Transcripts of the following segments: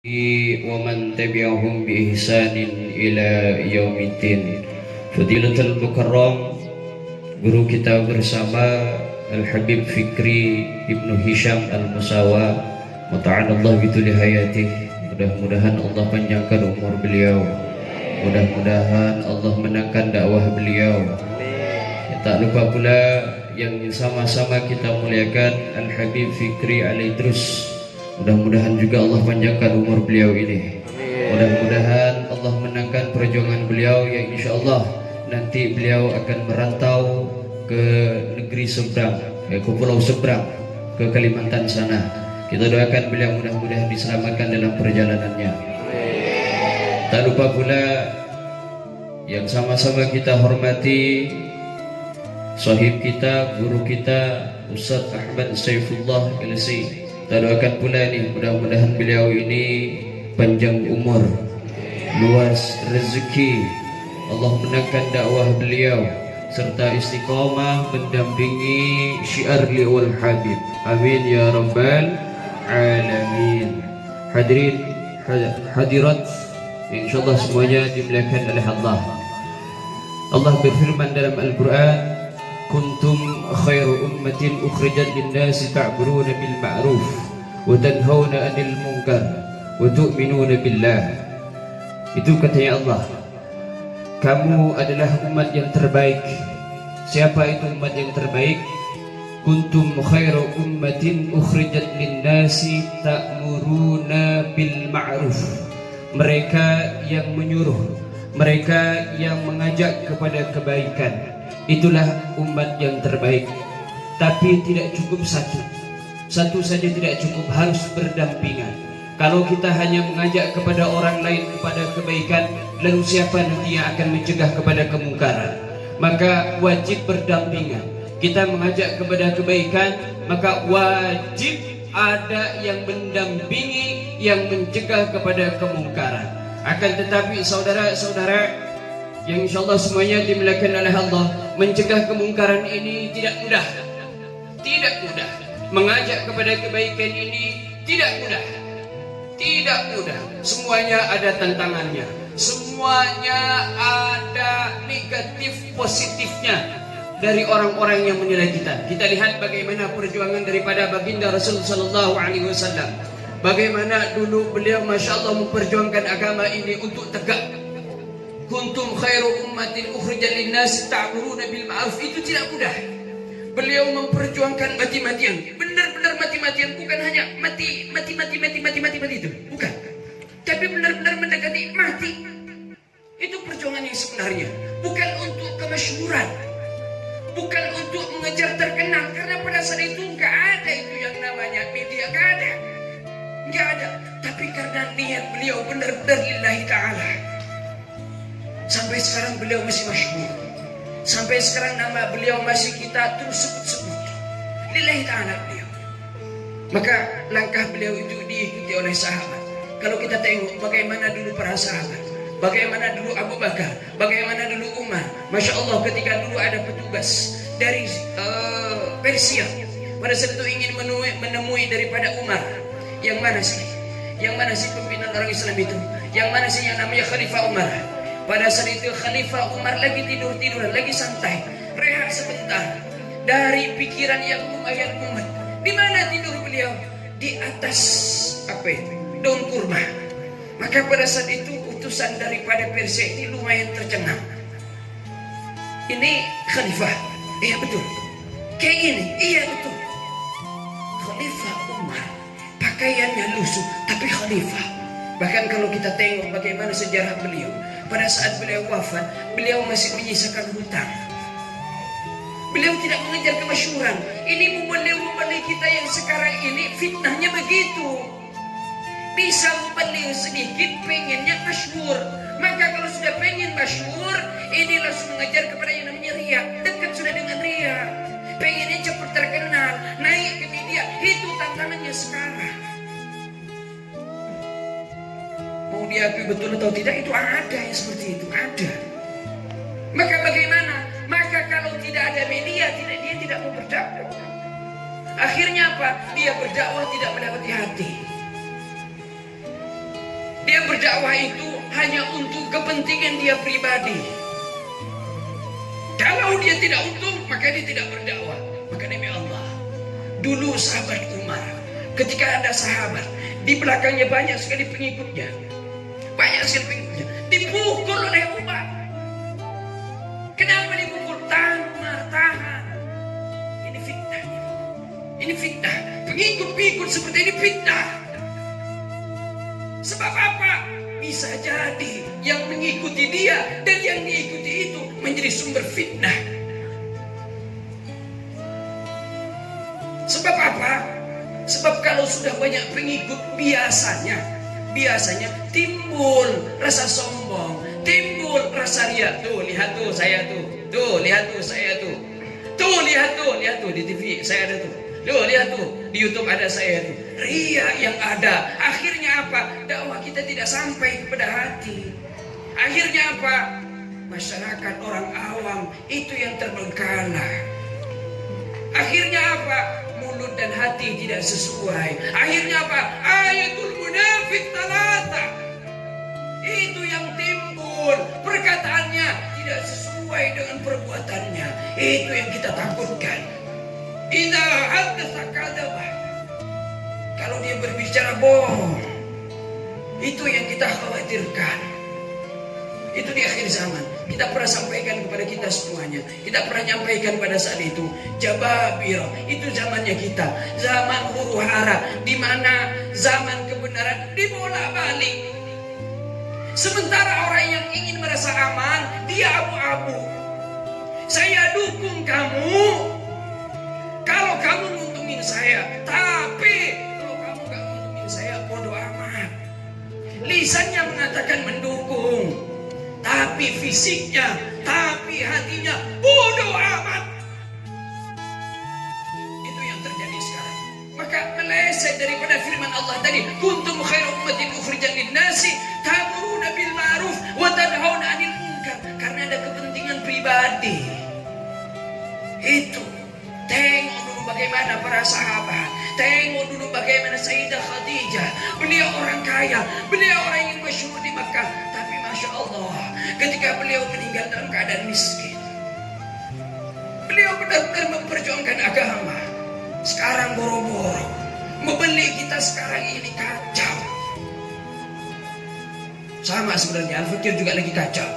ومن تبعهم بإحسان إلى يوم الدين. Fadilatul Mukarram, guru kita bersama Al-Habib Fikri Ibnu Hisham Al-Musawa, mata'anallah bituli hayatih. Mudah-mudahan Allah panjangkan umur beliau, mudah-mudahan Allah menangkan dakwah beliau. Tak lupa pula yang sama-sama kita muliakan Al-Habib Fikri Al-Idrus. Mudah-mudahan juga Allah panjangkan umur beliau ini. Mudah-mudahan Allah menangkan perjuangan beliau yang insya Allah nanti beliau akan merantau ke negeri seberang, ke pulau seberang, ke Kalimantan sana. Kita doakan beliau mudah-mudahan diselamatkan dalam perjalanannya. Tak lupa pula yang sama-sama kita hormati sahib kita, guru kita Ustaz Ahmad Saifullah LC. Kita doakan pula nih, mudah-mudahan beliau ini panjang umur, luas rezeki, Allah menangkan dakwah beliau serta istiqamah mendampingi syiar liwal Habib. Amin ya rabbal alamin. Hadirin hadirat, insyaallah semuanya dimuliakan oleh Allah. Allah berfirman dalam Al-Quran, kuntum khairu ummatin ukhrijat lin-nasi ta'muruna bil ma'ruf wa tanhauna 'anil munkar wa tu'minuna billah. Itu katanya Allah, kamu adalah umat yang terbaik. Siapa itu umat yang terbaik? Kuntum khairu ummatin ukhrijat lin-nasi ta'muruna bil ma'ruf. Mereka yang menyuruh, mereka yang mengajak kepada kebaikan, itulah umat yang terbaik. Tapi tidak cukup satu saja tidak cukup, harus berdampingan. Kalau kita hanya mengajak kepada orang lain kepada kebaikan, lalu siapa nanti yang akan mencegah kepada kemungkaran? Maka wajib berdampingan. Kita mengajak kepada kebaikan, maka wajib ada yang mendampingi, yang mencegah kepada kemungkaran. Akan tetapi saudara-saudara yang insyaallah semuanya dimuliakan oleh Allah, mencegah kemungkaran ini tidak mudah. Tidak mudah. Mengajak kepada kebaikan ini tidak mudah. Tidak mudah. Semuanya ada tantangannya. Semuanya ada negatif positifnya dari orang-orang yang menilai kita. Kita lihat bagaimana perjuangan daripada baginda Rasul sallallahu alaihi wasallam. Bagaimana dulu beliau Masya Allah memperjuangkan agama ini untuk tegak. Kuntum khairu ummatin ukhrijat lin-nas ta'muruna bil ma'ruf. Itu tidak mudah. Beliau memperjuangkan mati-matian, benar-benar mati-matian, bukan hanya mati itu, bukan. Tapi benar-benar mendekati mati. Itu perjuangan yang sebenarnya, bukan untuk kemasyhuran, bukan untuk mengejar terkenal, karena pada saat itu enggak ada itu yang namanya media, enggak ada. Tapi karena niat beliau benar-benar lillahi ta'ala, sampai sekarang beliau masih masyhur. Sampai sekarang nama beliau masih kita terus sebut-sebut. Lillahi ta'ala beliau. Maka langkah beliau itu diikuti oleh sahabat. Kalau kita tengok bagaimana dulu para sahabat, bagaimana dulu Abu Bakar, bagaimana dulu Umar. Masya Allah, ketika dulu ada petugas dari Persia, pada saat itu ingin menemui daripada Umar. Yang mana sih? Yang mana sih pimpinan orang Islam itu? Yang mana sih yang namanya Khalifah Umar? Pada saat itu Khalifah Umar lagi tiduran, lagi santai, rehat sebentar dari pikiran yang lumayan mumet. Di mana tidur beliau? Di atas daun kurma. Maka pada saat itu utusan daripada Persia ini lumayan tercengang. Ini Khalifah, iya betul. Kayak gini, iya betul. Khalifah Umar, pakaiannya lusuh, tapi Khalifah. Bahkan kalau kita tengok bagaimana sejarah beliau, pada saat beliau wafat, beliau masih menyisakan hutang. Beliau tidak mengejar kemasyhuran. Ini mubalik kita yang sekarang ini fitnahnya begitu. Bisa mubalik sedikit, pengennya masyhur. Maka kalau sudah pengen masyhur, ini langsung mengejar kepada yang namanya riya. Dekat sudah dengan riya. Pengennya cepat terkenal, naik ke media. Itu tantangannya sekarang. Mau diakui betul atau tidak, itu ada yang seperti itu, ada. Maka bagaimana? Maka kalau tidak ada media, dia tidak mau berdakwah. Akhirnya apa? Dia berdakwah tidak mendapati hati. Dia berdakwah itu hanya untuk kepentingan dia pribadi. Kalau dia tidak untung, maka dia tidak berdakwah. Maka demi Allah, dulu sahabat Umar, ketika ada sahabat, di belakangnya banyak sekali pengikutnya, dipukul oleh Umar. Kenapa dipukul? Tahan. Ini fitnah. Pengikut-pengikut seperti ini fitnah. Sebab apa? Bisa jadi yang mengikuti dia dan yang diikuti itu menjadi sumber fitnah. Sebab apa? Sebab kalau sudah banyak pengikut biasanya timbul rasa sombong, timbul rasa ria. Tuh, lihat tuh saya tuh. Tuh, lihat tuh saya tuh. Tuh, lihat tuh di TV saya ada tuh. Tuh, lihat tuh di YouTube ada saya tuh. Ria yang ada. Akhirnya apa? Dakwah kita tidak sampai kepada hati. Akhirnya apa? Masyarakat orang awam itu yang terbengkalai. Akhirnya apa? Mulut dan hati tidak sesuai. Akhirnya apa? Ayatul munafik talata. Itu yang timbul. Perkataannya tidak sesuai dengan perbuatannya. Itu yang kita takutkan. Idza haddatsa kadzaba. Kalau dia berbicara bohong. Itu yang kita khawatirkan. Itu di akhir zaman. Kita pernah sampaikan kepada kita semuanya. Kita pernah nyampaikan pada saat itu. Jababir, itu zamannya kita. Zaman huru hara, di mana zaman kebenaran dibola-balik. Sementara orang yang ingin merasa aman, dia abu-abu. Saya dukung kamu kalau kamu nguntungin saya. Tapi kalau kamu gak nguntungin saya, bodoh amat. Lisannya mengatakan mendukung, tapi fisiknya, tapi hatinya bodoh amat. Itu yang terjadi sekarang. Maka meleset daripada firman Allah tadi, kuntum khairu ummatin ukhrijat lin-nasi ta'muruna bil ma'ruf wa tanhauna 'anil munkar. Karena ada kepentingan pribadi. Itu. Tengok dulu bagaimana para sahabat. Tengok dulu bagaimana Sayyidah Khadijah. Beliau orang kaya, beliau orang yang masyhur di Makkah. Tapi Masya Allah, ketika beliau meninggal dalam keadaan miskin, beliau benar-benar memperjuangkan agama. Sekarang boro-boro membeli kita sekarang ini kacau. Sama sebenarnya, Al-Fakir juga lagi kacau.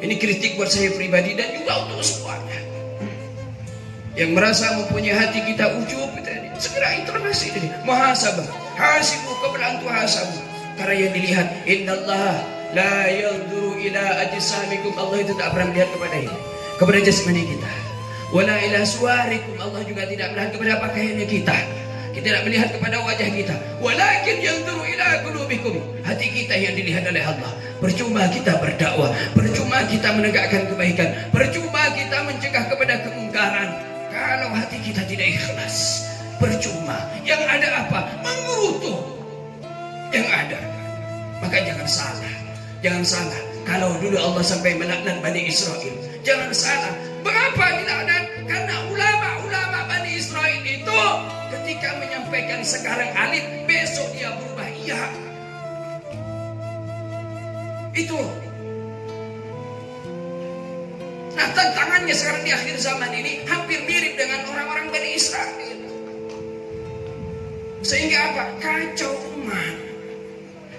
Ini kritik buat saya pribadi dan juga untuk semuanya. Yang merasa mempunyai hati kita ujub, segera introspeksi diri, muhasabah, hasibu qabla an tuhasabu. Karena yang dilihat, innallaha la yanzuru ila ajsamikum. Allah itu tak pernah melihat kepada jasmani kita. Wala ila suwarikum. Allah juga tidak melihat kepada pakaiannya kita. Kita tidak melihat kepada wajah kita. Walakin yanzuru ila qulubikum. Hati kita yang dilihat oleh Allah. Percuma kita berdakwah, percuma kita menegakkan kebaikan, percuma kita mencegah kepada kemungkaran. Kalau hati kita tidak ikhlas, percuma. Yang ada apa? Menggerutu. Yang ada. Maka jangan salah. Kalau dulu Allah sampai melaknat Bani Israel, jangan salah. Mengapa dilaknat? Karena ulama-ulama Bani Israel itu ketika menyampaikan sekarang alif, besok dia berubah iya. Itu. Nah, tantangannya sekarang di akhir zaman ini hampir mirip dengan orang-orang Bani Israel. Sehingga apa? Kacau umat.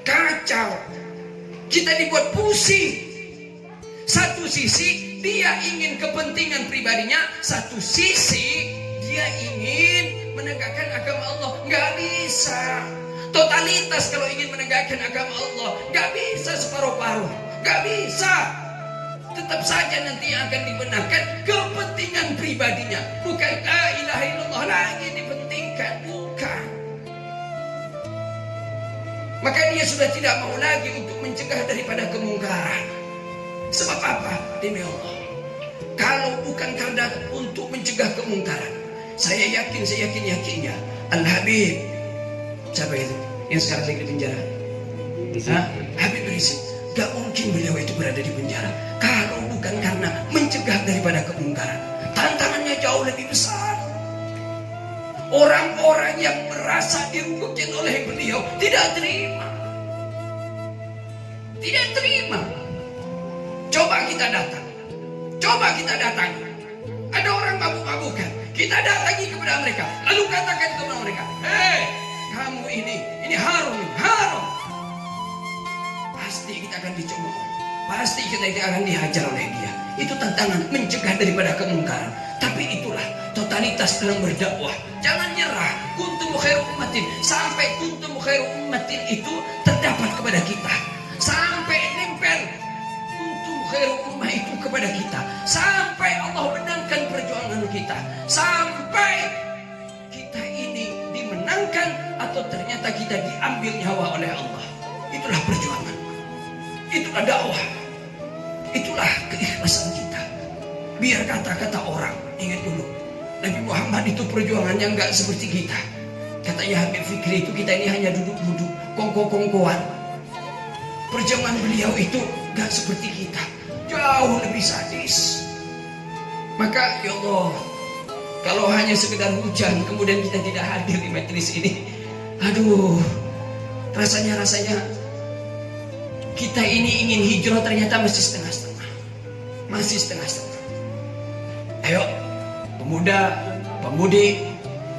Kacau. Kita dibuat pusing. Satu sisi dia ingin kepentingan pribadinya, satu sisi dia ingin menegakkan agama Allah. Nggak bisa. Totalitas kalau ingin menegakkan agama Allah, nggak bisa separuh-paruh. Nggak bisa. Tetap saja nanti yang akan dibenarkan kepentingan pribadinya. Bukan la ilaha illallah lagi dipentingkan. Bukan. Maka dia sudah tidak mau lagi untuk mencegah daripada kemungkaran. Sebab apa? Demi Allah, kalau bukan karena untuk mencegah kemungkaran, saya yakinnya Al-Habib, siapa itu yang sekarang lagi di penjara? Habib Rizik. Gak mungkin beliau itu berada di penjara kalau bukan karena mencegah daripada kemungkaran. Tantangannya jauh lebih besar. Orang-orang yang merasa dirugikan oleh beliau tidak terima. Tidak terima. Coba kita datang. Coba kita datangi. Ada orang mabuk-mabukan. Kita datangi kepada mereka. Lalu katakan kepada mereka, hei, kamu ini haram, haram. Pasti kita akan dicemooh. Pasti kita akan dihajar oleh dia. Itu tantangan mencegah daripada kemungkaran. Tapi itulah totalitas dalam berdakwah. Jangan nyerah. Kuntum khairu ummatin. Sampai kuntum khairu ummatin itu terdapat kepada kita. Sampai nempel kuntum khairu ummah itu kepada kita. Sampai Allah menangkan perjuangan kita. Sampai kita ini dimenangkan atau ternyata kita diambil nyawa oleh Allah. Itulah perjuangan. Itulah dakwah. Itulah keikhlasan kita. Biar kata-kata orang, ingat dulu, Nabi Muhammad itu perjuangannya enggak seperti kita. Katanya Habib Fikri itu kita ini hanya duduk-duduk, kongko-kongkoan. Perjuangan beliau itu enggak seperti kita, jauh lebih sadis. Maka ya Allah, kalau hanya sekedar hujan kemudian kita tidak hadir di majelis ini, aduh, rasanya kita ini ingin hijrah ternyata masih setengah-setengah. Masih setengah-setengah. Ayo, pemuda, pemudi,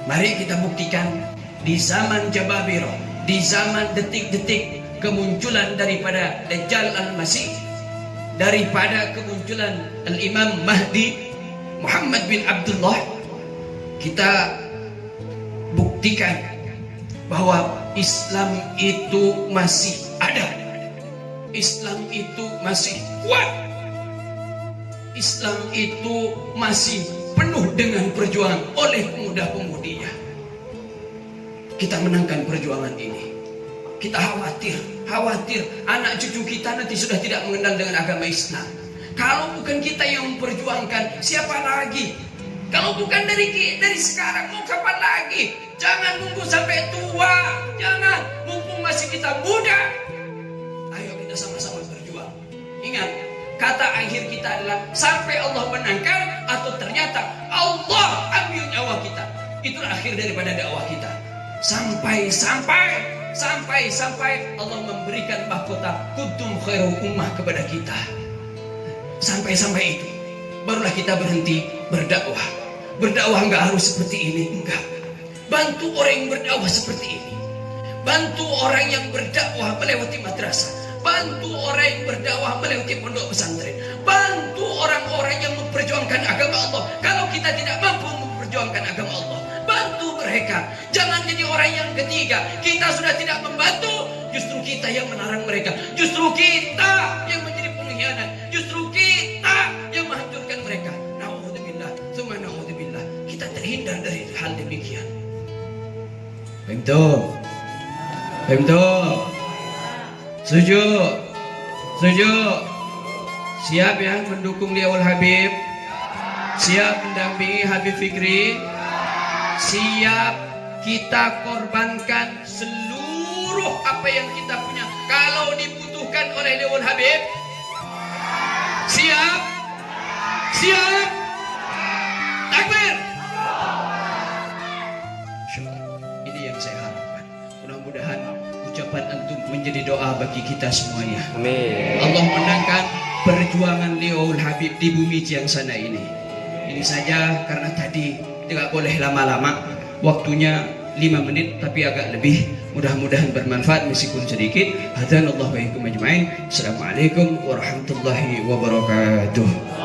mari kita buktikan di zaman Jababiro, di zaman detik-detik kemunculan daripada Dajjal al-Masih, daripada kemunculan Al-Imam Mahdi Muhammad bin Abdullah, kita buktikan bahwa Islam itu masih ada. Islam itu masih kuat. Islam itu masih penuh dengan perjuangan oleh pemuda-pemudinya. Kita menangkan perjuangan ini. Kita khawatir anak cucu kita nanti sudah tidak mengenal dengan agama Islam. Kalau bukan kita yang memperjuangkan, siapa lagi? Kalau bukan dari sekarang, mau kapan lagi? Jangan nunggu sampai tua. Jangan, mumpung masih kita muda. Ayo kita sama-sama berjuang. Ingat, kata akhir kita adalah sampai Allah menangkan atau ternyata Allah ambil nyawa kita. Itulah akhir daripada dakwah kita. Sampai Allah memberikan mahkota kuntum khairu ummah kepada kita. Sampai itu barulah kita berhenti berdakwah. Berdakwah enggak harus seperti ini, enggak. Bantu orang yang berdakwah seperti ini. Bantu orang yang berdakwah melewati madrasah. Bantu orang yang berdakwah melewati pondok pesantren. Bantu orang-orang yang memperjuangkan agama Allah. Kalau kita tidak mampu memperjuangkan agama Allah, bantu mereka. Jangan jadi orang yang ketiga. Kita sudah tidak membantu, justru kita yang melarang mereka. Justru kita yang menjadi pengkhianat. Justru kita yang menghancurkan mereka. Na'udzubillah, tsumma na'udzubillah. Kita terhindar dari hal demikian. Betul. Setuju. Siap ya mendukung Liaul Habib? Siap mendampingi Habib Fikri? Siap kita korbankan seluruh apa yang kita punya kalau dibutuhkan oleh Liaul Habib? Siap? Takbir! Ini yang saya harapkan. Mudah-mudahan ucapan antum menjadi doa bagi kita semuanya. Amin. Allah menangkan perjuangan Liaul Habib di bumi Ciansana ini. Ini saja karena tadi tidak boleh lama-lama. Waktunya 5 menit tapi agak lebih. Mudah-mudahan bermanfaat meskipun sedikit. Hadanallahu wa iyyakum ajmain. Assalamualaikum warahmatullahi wabarakatuh.